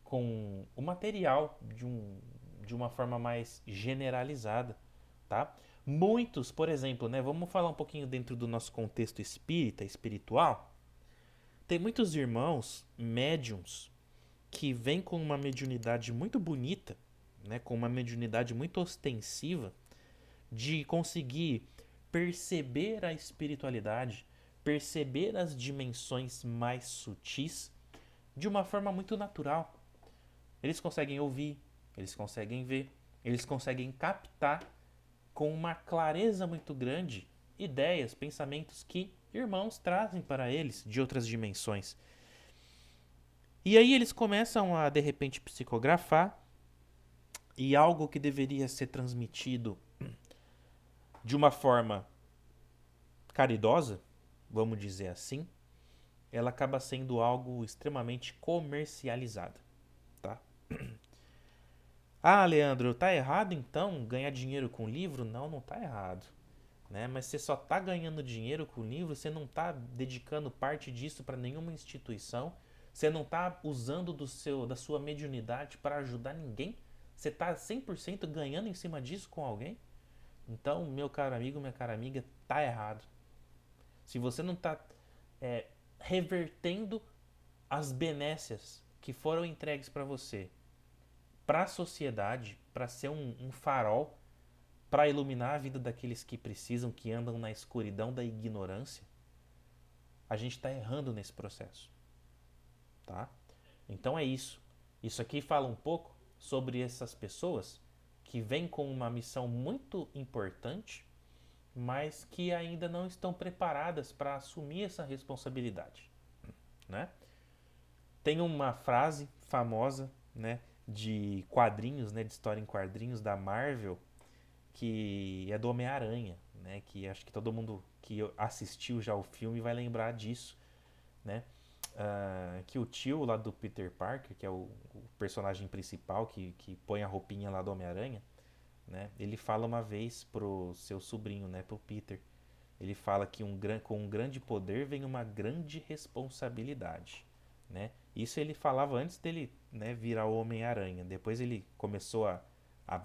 com o material de uma forma mais generalizada, tá? Muitos, por exemplo, né, vamos falar um pouquinho dentro do nosso contexto espírita, espiritual. Tem muitos irmãos médiums que vêm com uma mediunidade muito bonita, né, com uma mediunidade muito ostensiva, de conseguir perceber a espiritualidade, perceber as dimensões mais sutis de uma forma muito natural. Eles conseguem ouvir, eles conseguem ver, eles conseguem captar com uma clareza muito grande ideias, pensamentos que irmãos trazem para eles de outras dimensões. E aí eles começam a de repente psicografar e algo que deveria ser transmitido de uma forma caridosa, vamos dizer assim, ela acaba sendo algo extremamente comercializado, tá? Ah, Leandro, tá errado então ganhar dinheiro com livro? Não, não tá errado, né? Mas você só tá ganhando dinheiro com livro, você não tá dedicando parte disso para nenhuma instituição, você não tá usando da sua mediunidade para ajudar ninguém, você tá 100% ganhando em cima disso com alguém? Então, meu caro amigo, minha cara amiga, tá errado. Se você não está revertendo as benécias que foram entregues para você, para a sociedade, para ser um farol, para iluminar a vida daqueles que precisam, que andam na escuridão da ignorância, a gente está errando nesse processo, tá? Então é isso. Isso aqui fala um pouco sobre essas pessoas que vêm com uma missão muito importante, mas que ainda não estão preparadas para assumir essa responsabilidade, né? Tem uma frase famosa, né, de quadrinhos, né, de história em quadrinhos da Marvel, que é do Homem-Aranha, né, que acho que todo mundo que assistiu já o filme vai lembrar disso, né? Que o tio lá do Peter Parker, que é o personagem principal que põe a roupinha lá do Homem-Aranha, né? Ele fala uma vez pro seu sobrinho, né, pro Peter, ele fala que com um grande poder vem uma grande responsabilidade, né? Isso ele falava antes dele, né, virar o Homem-Aranha. Depois ele começou a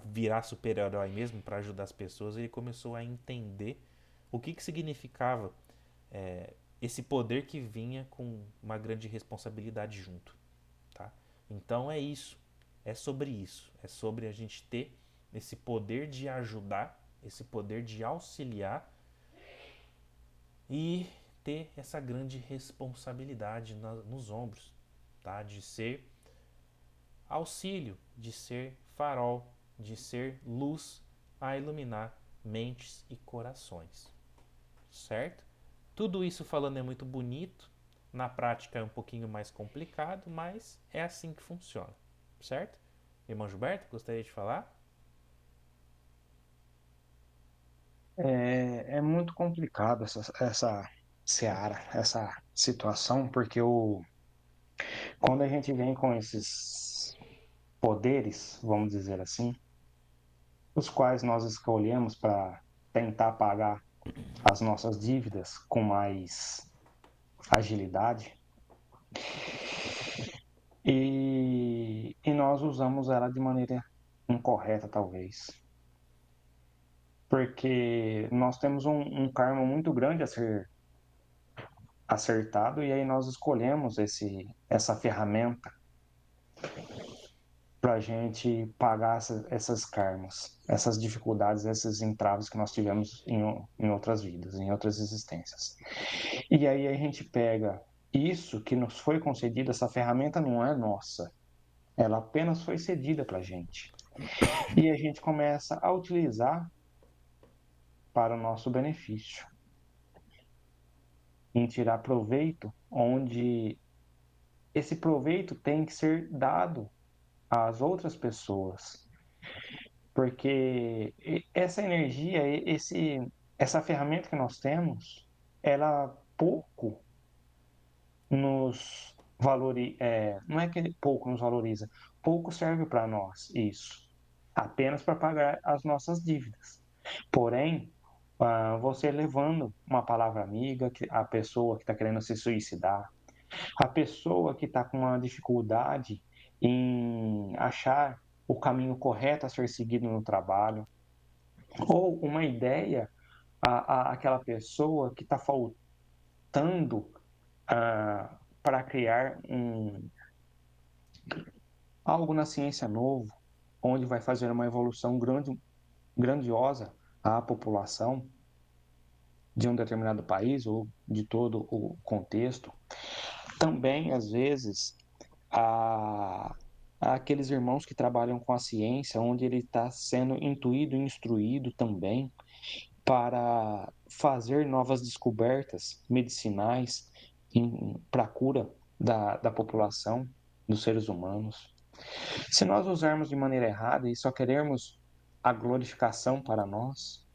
virar super-herói mesmo para ajudar as pessoas. Ele começou a entender o que significava esse poder que vinha com uma grande responsabilidade junto, tá? Então é isso, é sobre isso, é sobre a gente ter esse poder de ajudar, esse poder de auxiliar e ter essa grande responsabilidade nos ombros, tá? De ser auxílio, de ser farol, de ser luz a iluminar mentes e corações, certo? Tudo isso falando é muito bonito, na prática é um pouquinho mais complicado, mas é assim que funciona, certo? Irmão Gilberto, gostaria de falar? É muito complicado essa seara, essa situação, porque quando a gente vem com esses poderes, vamos dizer assim, os quais nós escolhemos para tentar pagar as nossas dívidas com mais agilidade, e nós usamos ela de maneira incorreta, talvez. Porque nós temos um karma muito grande a ser acertado e aí nós escolhemos essa ferramenta para a gente pagar essas karmas, essas dificuldades, esses entraves que nós tivemos em outras vidas, em outras existências. E aí a gente pega isso que nos foi concedido, essa ferramenta não é nossa, ela apenas foi cedida para a gente. E a gente começa a utilizar para o nosso benefício, em tirar proveito, onde esse proveito tem que ser dado às outras pessoas, porque essa energia, essa ferramenta que nós temos, ela pouco nos valoriza, não é que pouco nos valoriza, pouco serve para nós isso, apenas para pagar as nossas dívidas. Porém, você levando uma palavra amiga, a pessoa que está querendo se suicidar, a pessoa que está com uma dificuldade em achar o caminho correto a ser seguido no trabalho, ou uma ideia àquela pessoa que está faltando para criar algo na ciência novo, onde vai fazer uma evolução grandiosa à população de um determinado país ou de todo o contexto. Também, às vezes, há aqueles irmãos que trabalham com a ciência, onde ele está sendo intuído e instruído também para fazer novas descobertas medicinais para a cura da população, dos seres humanos. Se nós usarmos de maneira errada e só queremos a glorificação para nós,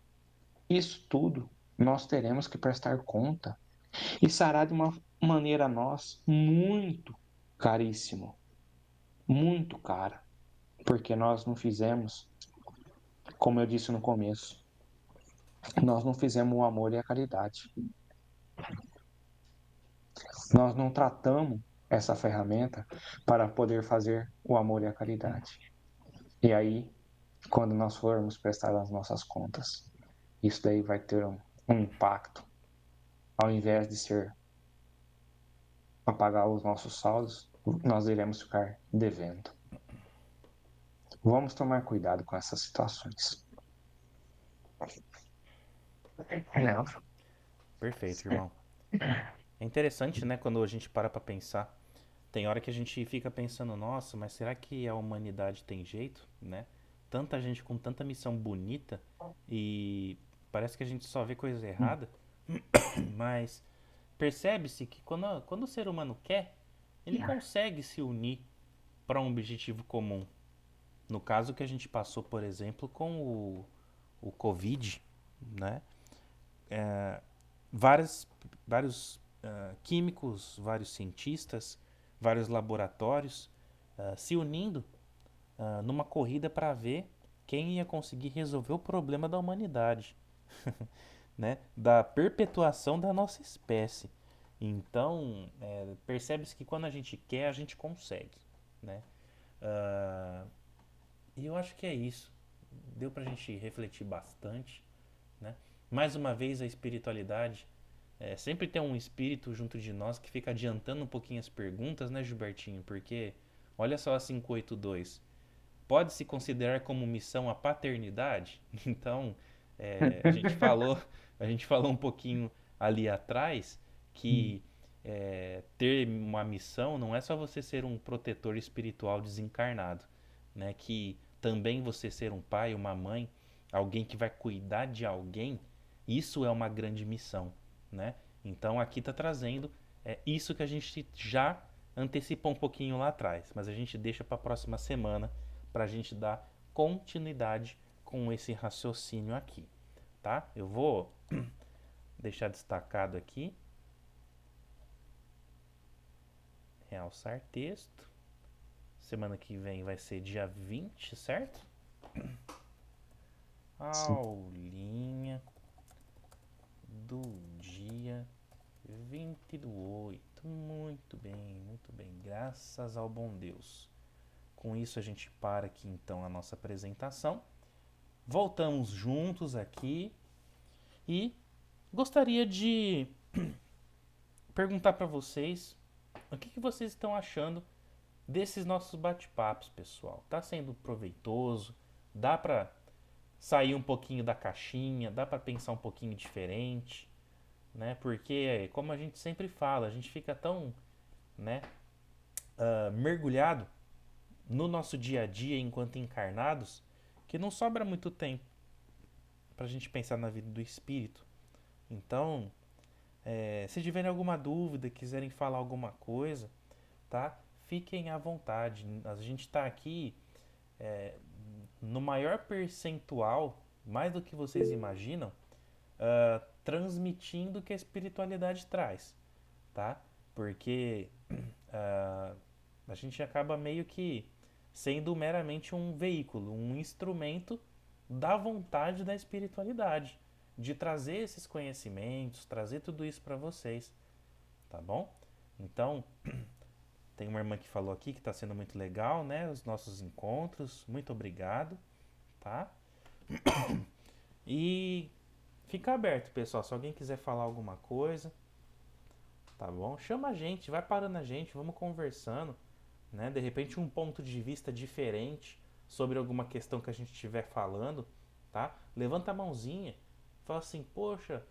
isso tudo nós teremos que prestar conta e será de uma maneira a nós muito caríssimo, muito cara, porque nós não fizemos, como eu disse no começo, nós não fizemos o amor e a caridade. Nós não tratamos essa ferramenta para poder fazer o amor e a caridade. E aí, quando nós formos prestar as nossas contas, isso daí vai ter um impacto. Ao invés de ser para pagar os nossos saldos, nós iremos ficar devendo. Vamos tomar cuidado com essas situações. Leandro? Perfeito, irmão. É interessante, né, quando a gente para pra pensar. Tem hora que a gente fica pensando, nossa, mas será que a humanidade tem jeito, né? Tanta gente com tanta missão bonita e parece que a gente só vê coisa errada, mas percebe-se que quando o ser humano quer, ele consegue se unir para um objetivo comum. No caso que a gente passou, por exemplo, com o Covid, né? Várias, vários químicos, vários cientistas, vários laboratórios se unindo numa corrida para ver quem ia conseguir resolver o problema da humanidade, né? Da perpetuação da nossa espécie. Então, percebe-se que quando a gente quer, a gente consegue, né? Ah, e eu acho que é isso. Deu pra gente refletir bastante, né? Mais uma vez, a espiritualidade. Sempre tem um espírito junto de nós que fica adiantando um pouquinho as perguntas, né, Gilbertinho? Porque olha só a 582. Pode-se considerar como missão a paternidade? Então, a gente falou um pouquinho ali atrás que ter uma missão não é só você ser um protetor espiritual desencarnado, né? Que também você ser um pai, uma mãe, alguém que vai cuidar de alguém, isso é uma grande missão, né? Então aqui está trazendo isso que a gente já antecipou um pouquinho lá atrás, mas a gente deixa para a próxima semana para a gente dar continuidade com esse raciocínio aqui, tá? Eu vou deixar destacado aqui, realçar texto. Semana que vem vai ser dia 20, certo? Aulinha do dia 20 do 8. Muito bem, muito bem. Graças ao bom Deus. Com isso a gente para aqui então a nossa apresentação. Voltamos juntos aqui e gostaria de perguntar para vocês o que vocês estão achando desses nossos bate-papos, pessoal. Tá sendo proveitoso? Dá para sair um pouquinho da caixinha? Dá para pensar um pouquinho diferente? Né? Porque, como a gente sempre fala, a gente fica tão, né, mergulhado no nosso dia a dia enquanto encarnados que não sobra muito tempo para a gente pensar na vida do espírito. Então, se tiverem alguma dúvida, quiserem falar alguma coisa, tá? Fiquem à vontade. A gente está aqui no maior percentual, mais do que vocês imaginam, transmitindo o que a espiritualidade traz, tá? Porque uh, a gente acaba meio que sendo meramente um veículo, um instrumento da vontade da espiritualidade, de trazer esses conhecimentos, trazer tudo isso para vocês, tá bom? Então, tem uma irmã que falou aqui que está sendo muito legal, né? Os nossos encontros, muito obrigado, tá? E fica aberto, pessoal. Se alguém quiser falar alguma coisa, tá bom? Chama a gente, vai parando a gente, vamos conversando, né? De repente um ponto de vista diferente sobre alguma questão que a gente estiver falando, tá? Levanta a mãozinha, fala assim, poxa,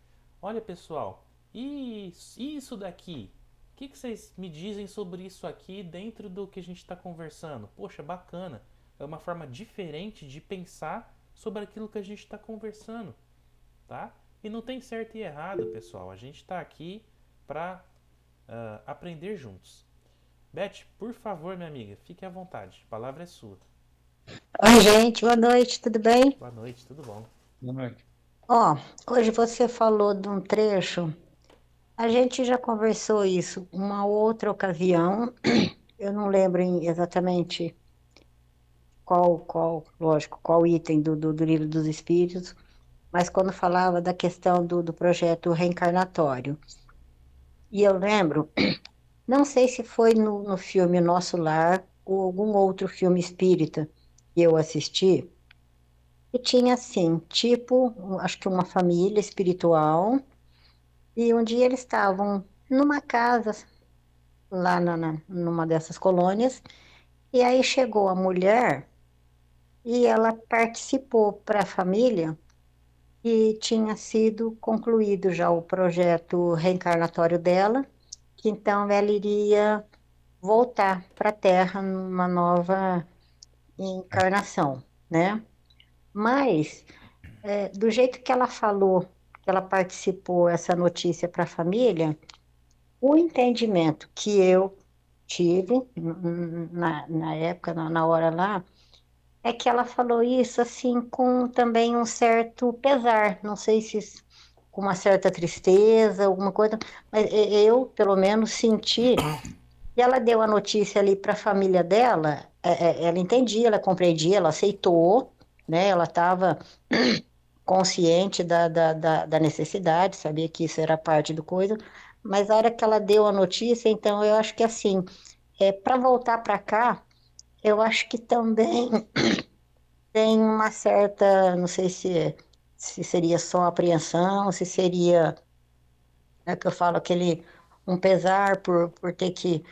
olha pessoal, e isso daqui? O que vocês me dizem sobre isso aqui dentro do que a gente está conversando? Poxa, bacana. É uma forma diferente de pensar sobre aquilo que a gente está conversando, tá? E não tem certo e errado, pessoal. A gente está aqui para aprender juntos. Beth, por favor, minha amiga, fique à vontade. A palavra é sua. Oi, gente, boa noite, tudo bem? Boa noite, tudo bom? Boa noite. Ó, hoje você falou de um trecho, a gente já conversou isso uma outra ocasião, eu não lembro exatamente lógico, qual item do Livro dos Espíritos, mas quando falava da questão do projeto reencarnatório. E eu lembro, não sei se foi no filme Nosso Lar ou algum outro filme espírita que eu assisti, e tinha assim, tipo, acho que uma família espiritual, e um dia eles estavam numa casa lá numa dessas colônias, e aí chegou a mulher e ela participou para a família e tinha sido concluído já o projeto reencarnatório dela, que então ela iria voltar para a Terra numa nova encarnação, né? Mas do jeito que ela falou, que ela participou essa notícia para a família, o entendimento que eu tive na época, na hora lá, é que ela falou isso assim com também um certo pesar, não sei se com uma certa tristeza, alguma coisa, mas eu, pelo menos, senti. E ela deu a notícia ali para a família dela, ela entendia, ela compreendia, ela aceitou, né? Ela estava consciente da necessidade, sabia que isso era parte do coisa, mas a hora que ela deu a notícia, então eu acho que assim, para voltar para cá, eu acho que também tem uma certa, não sei se seria só apreensão, se seria, é que eu falo, aquele um pesar por ter que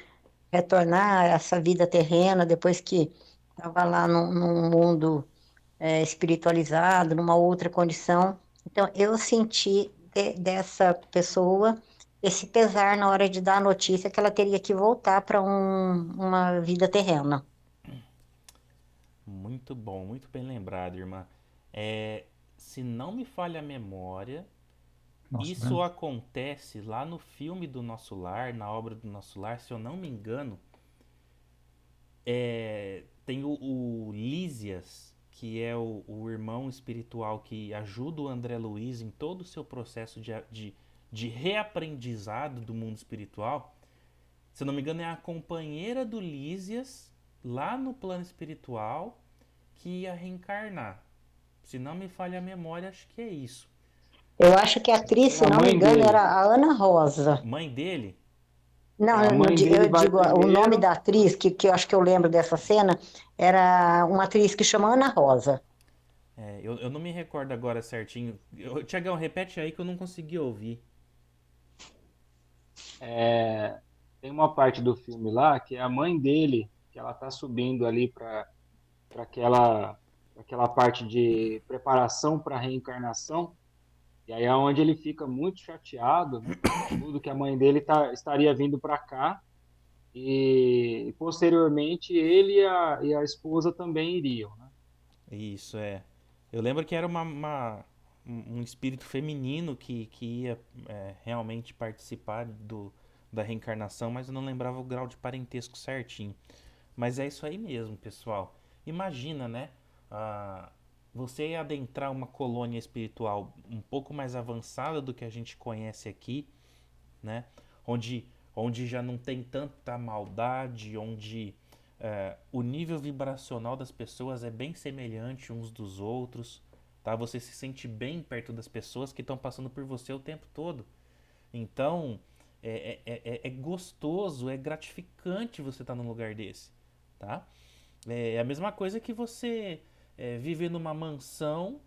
retornar a essa vida terrena depois que estava lá num mundo espiritualizado, numa outra condição. Então, eu senti dessa pessoa esse pesar na hora de dar a notícia que ela teria que voltar para uma vida terrena. Muito bom, muito bem lembrado, irmã. É, se não me falha a memória, Nossa, isso acontece lá no filme do Nosso Lar, na obra do Nosso Lar, se eu não me engano. Tem o Lísias, que é o irmão espiritual que ajuda o André Luiz em todo o seu processo de reaprendizado do mundo espiritual. Se eu não me engano, é a companheira do Lísias lá no plano espiritual que ia reencarnar. Se não me falha a memória, acho que é isso. Eu acho que a atriz, é se a não me mãe engano, dele. era a Ana Rosa. Mãe dele? Não, A mãe dele eu vai digo, o nome primeiro. da atriz, que eu acho que eu lembro dessa cena, era uma atriz que chama Ana Rosa. Eu não me recordo agora certinho. Tiagão, repete aí que eu não consegui ouvir. É, tem uma parte do filme lá que é a mãe dele, que ela tá subindo ali para aquela parte de preparação para a reencarnação, e aí é onde ele fica muito chateado, né? Tudo que a mãe dele estaria vindo para cá, e posteriormente ele e a esposa também iriam, né? Isso é. Eu lembro que era um espírito feminino que ia realmente participar da reencarnação, mas eu não lembrava o grau de parentesco certinho. Mas é isso aí mesmo, pessoal. Imagina, né? ah, Você adentrar uma colônia espiritual um pouco mais avançada do que a gente conhece aqui, né? Onde já não tem tanta maldade, onde o nível vibracional das pessoas é bem semelhante uns dos outros, tá? Você se sente bem perto das pessoas que estão passando por você o tempo todo. Então, é gostoso, é gratificante você estar num lugar desse, tá? É a mesma coisa que você viver numa mansão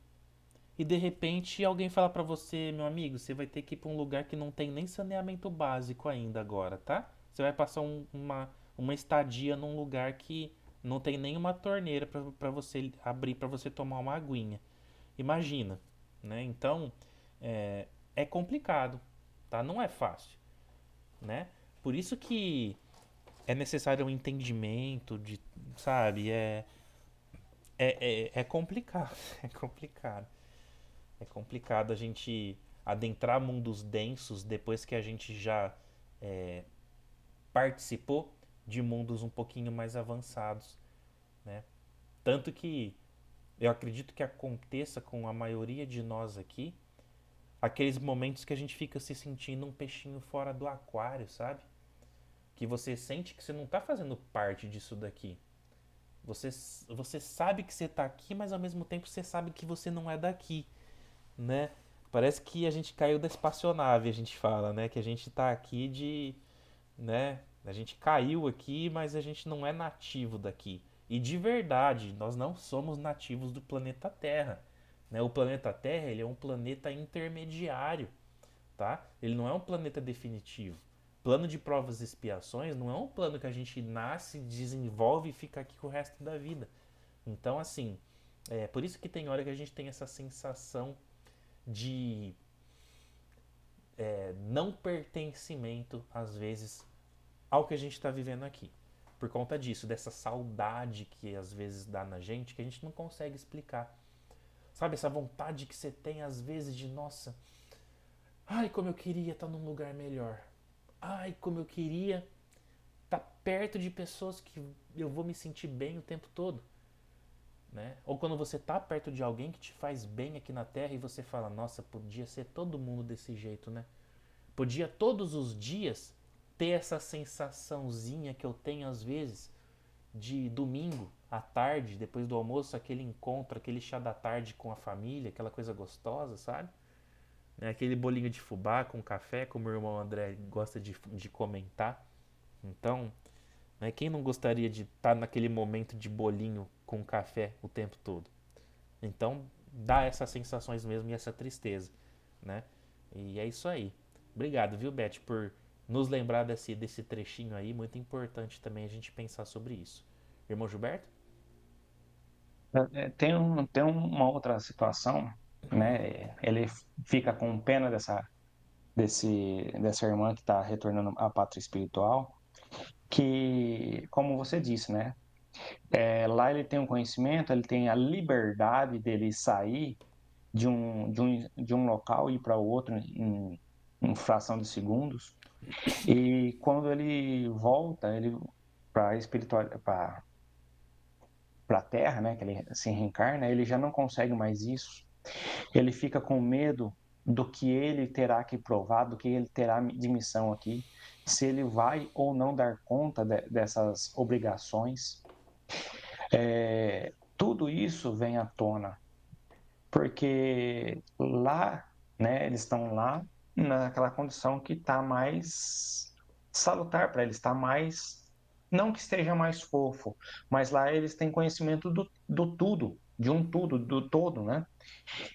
e de repente alguém fala pra você, meu amigo, você vai ter que ir pra um lugar que não tem nem saneamento básico ainda agora, tá? Você vai passar uma estadia num lugar que não tem nenhuma torneira pra você abrir pra você tomar uma aguinha. Imagina, né? Então, é, é complicado, tá? Não é fácil, né? Por isso que é necessário um entendimento de, sabe? É complicado, é complicado. É complicado a gente adentrar mundos densos depois que a gente já participou de mundos um pouquinho mais avançados, né? Tanto que eu acredito que aconteça com a maioria de nós aqui, aqueles momentos que a gente fica se sentindo um peixinho fora do aquário, sabe? Que você sente que você não tá fazendo parte disso daqui. Você, você sabe que você tá aqui, mas ao mesmo tempo você sabe que você não é daqui, né? Parece que a gente caiu da espaçonave, a gente fala, né? Que a gente tá aqui de, né? A gente caiu aqui, mas a gente não é nativo daqui. E de verdade, nós não somos nativos do planeta Terra, né? O planeta Terra, ele é um planeta intermediário, tá? Ele não é um planeta definitivo. Plano de provas e expiações não é um plano que a gente nasce, desenvolve e fica aqui o resto da vida. Então, assim, é por isso que tem hora que a gente tem essa sensação de não pertencimento, às vezes, ao que a gente está vivendo aqui. Por conta disso, dessa saudade que às vezes dá na gente, que a gente não consegue explicar. Sabe, essa vontade que você tem às vezes de, nossa, ai, como eu queria estar num lugar melhor. Ai, como eu queria estar perto de pessoas que eu vou me sentir bem o tempo todo. Né? Ou quando você tá perto de alguém que te faz bem aqui na Terra e você fala, nossa, podia ser todo mundo desse jeito, né? Podia todos os dias ter essa sensaçãozinha que eu tenho às vezes de domingo à tarde, depois do almoço, aquele encontro, aquele chá da tarde com a família, aquela coisa gostosa, sabe? Né? Aquele bolinho de fubá com café, como o irmão André gosta de comentar. Então, né, quem não gostaria de estar naquele momento de bolinho com café o tempo todo? Então, dá essas sensações mesmo e essa tristeza, né? E é isso aí. Obrigado, viu, Beth, por nos lembrar desse trechinho aí. Muito importante também a gente pensar sobre isso. Irmão Gilberto? Tem uma outra situação, né? Ele fica com pena dessa irmã que está retornando à pátria espiritual, que, como você disse, né? Lá ele tem um conhecimento, ele tem a liberdade dele sair de um local e ir para outro em fração de segundos. E quando ele volta, ele para espiritual, para a Terra, né, que ele se reencarna, ele já não consegue mais isso. Ele fica com medo do que ele terá que provar, do que ele terá de missão aqui, se ele vai ou não dar conta dessas obrigações. Tudo isso vem à tona, porque lá, né, eles estão lá naquela condição que está mais salutar para eles, está mais, não que esteja mais fofo, mas lá eles têm conhecimento do tudo, de um tudo, do todo, né?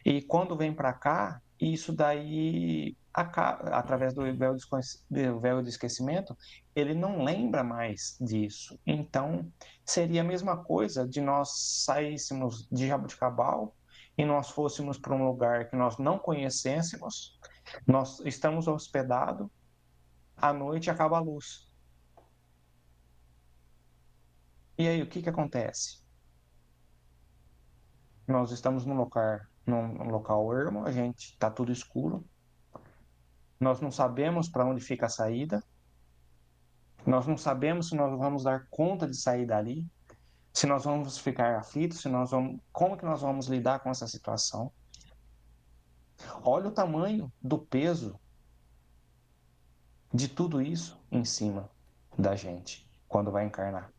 E quando vem para cá, E isso daí, através do véu do esquecimento, ele não lembra mais disso. Então, seria a mesma coisa de nós saíssemos de Jaboticabal e nós fôssemos para um lugar que nós não conhecêssemos, nós estamos hospedados, à noite acaba a luz. E aí, o que que acontece? Nós estamos num local ermo, a gente está tudo escuro, nós não sabemos para onde fica a saída, nós não sabemos se nós vamos dar conta de sair dali, se nós vamos ficar aflitos, como que nós vamos lidar com essa situação. Olha o tamanho do peso de tudo isso em cima da gente quando vai encarnar.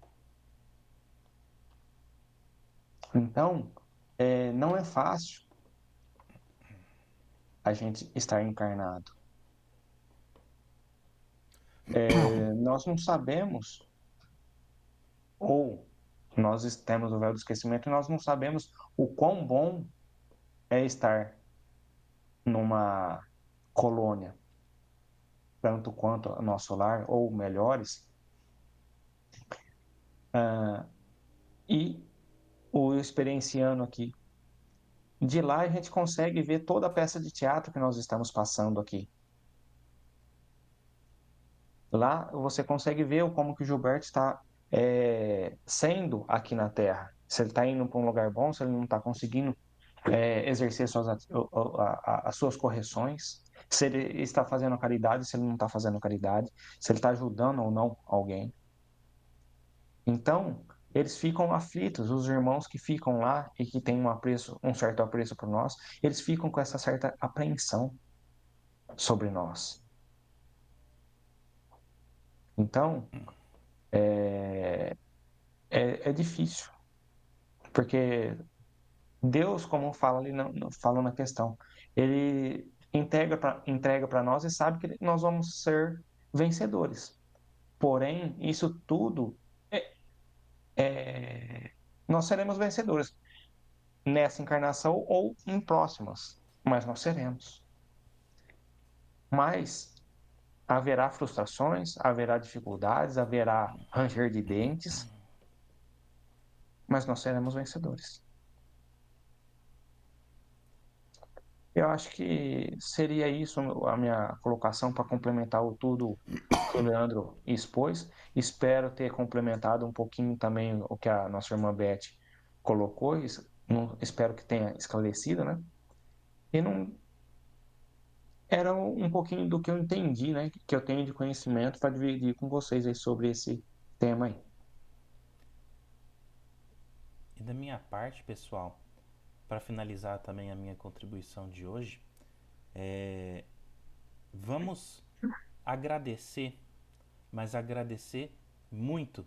Então, não é fácil a gente estar encarnado. Nós não sabemos, ou nós temos o véu do esquecimento e nós não sabemos o quão bom é estar numa colônia, tanto quanto o nosso lar, ou melhores, e o experienciando aqui. De lá a gente consegue ver toda a peça de teatro que nós estamos passando aqui. Lá você consegue ver como que o Gilberto está sendo aqui na Terra. Se ele está indo para um lugar bom, se ele não está conseguindo exercer as suas correções, se ele está fazendo caridade, se ele não está fazendo caridade, se ele está ajudando ou não alguém. Então, eles ficam aflitos, os irmãos que ficam lá e que têm um certo apreço por nós, eles ficam com essa certa apreensão sobre nós. Então, é difícil, porque Deus, como fala ali, fala na questão, ele entrega para nós e sabe que nós vamos ser vencedores. Porém, isso tudo, é, nós seremos vencedores nessa encarnação ou em próximas, mas nós seremos. Mas haverá frustrações, haverá dificuldades, haverá ranger de dentes, mas nós seremos vencedores. Eu acho que seria isso a minha colocação para complementar o tudo que o Leandro expôs. Espero ter complementado um pouquinho também o que a nossa irmã Beth colocou. Espero que tenha esclarecido, né? E não era um pouquinho do que eu entendi, né? Que eu tenho de conhecimento para dividir com vocês aí sobre esse tema aí. E da minha parte, pessoal, para finalizar também a minha contribuição de hoje, vamos agradecer, mas agradecer muito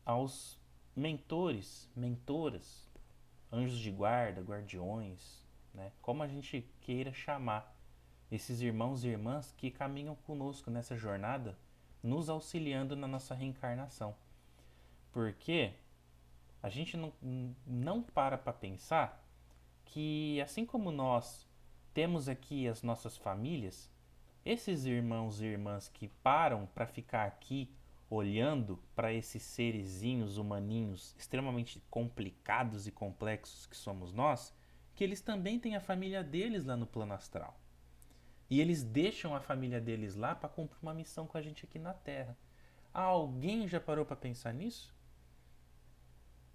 aos mentores, mentoras, anjos de guarda, guardiões, né? Como a gente queira chamar esses irmãos e irmãs que caminham conosco nessa jornada, nos auxiliando na nossa reencarnação. Porque a gente não para pensar que, assim como nós temos aqui as nossas famílias, esses irmãos e irmãs que param para ficar aqui olhando para esses serezinhos humaninhos extremamente complicados e complexos que somos nós, que eles também têm a família deles lá no plano astral. E eles deixam a família deles lá para cumprir uma missão com a gente aqui na Terra. Alguém já parou para pensar nisso?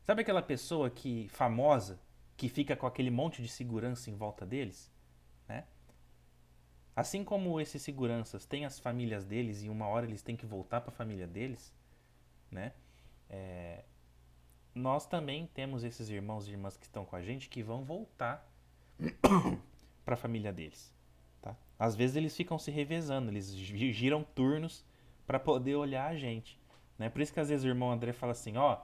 Sabe aquela pessoa famosa que fica com aquele monte de segurança em volta deles, né? Assim como esses seguranças têm as famílias deles e uma hora eles têm que voltar para a família deles, né? Nós também temos esses irmãos e irmãs que estão com a gente que vão voltar para a família deles, tá? Às vezes eles ficam se revezando, eles giram turnos para poder olhar a gente, né? Por isso que às vezes o irmão André fala assim, ó,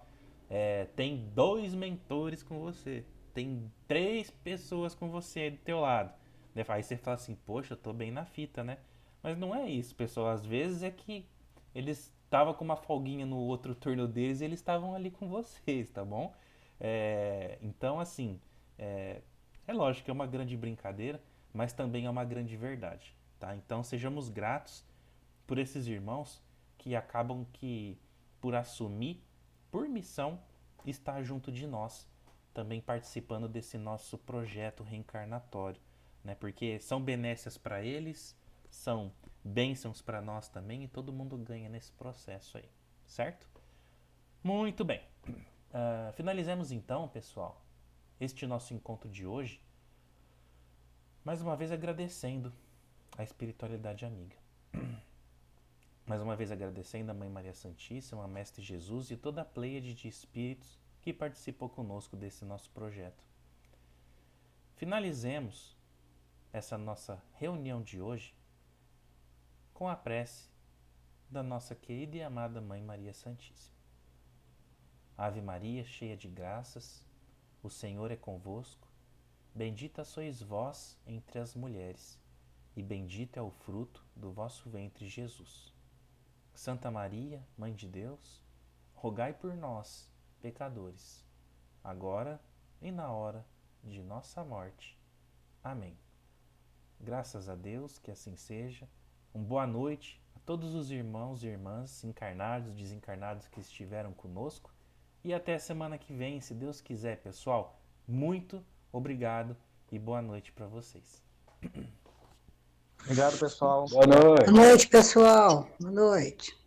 tem 2 mentores com você, tem 3 pessoas com você aí do teu lado. Aí você fala assim, poxa, eu tô bem na fita, né? Mas não é isso, pessoal. Às vezes é que eles estavam com uma folguinha no outro turno deles e eles estavam ali com vocês, tá bom? Então, assim, é lógico que é uma grande brincadeira, mas também é uma grande verdade, tá? Então sejamos gratos por esses irmãos que acabam que, por assumir, por missão, estar junto de nós, também participando desse nosso projeto reencarnatório, né? Porque são benécias para eles, são bênçãos para nós também, e todo mundo ganha nesse processo aí, certo? Muito bem. Finalizemos então, pessoal, este nosso encontro de hoje, mais uma vez agradecendo a espiritualidade amiga. Mais uma vez agradecendo a Mãe Maria Santíssima, a Mestre Jesus e toda a pleiade de espíritos que participou conosco desse nosso projeto. Finalizemos essa nossa reunião de hoje com a prece da nossa querida e amada Mãe Maria Santíssima. Ave Maria, cheia de graças, o Senhor é convosco. Bendita sois vós entre as mulheres, e bendito é o fruto do vosso ventre, Jesus. Santa Maria, Mãe de Deus, rogai por nós, pecadores, agora e na hora de nossa morte. Amém. Graças a Deus, que assim seja. Boa noite a todos os irmãos e irmãs, encarnados e desencarnados que estiveram conosco. E até a semana que vem, se Deus quiser, pessoal. Muito obrigado e boa noite para vocês. Obrigado, pessoal. Boa noite. Boa noite, pessoal. Boa noite.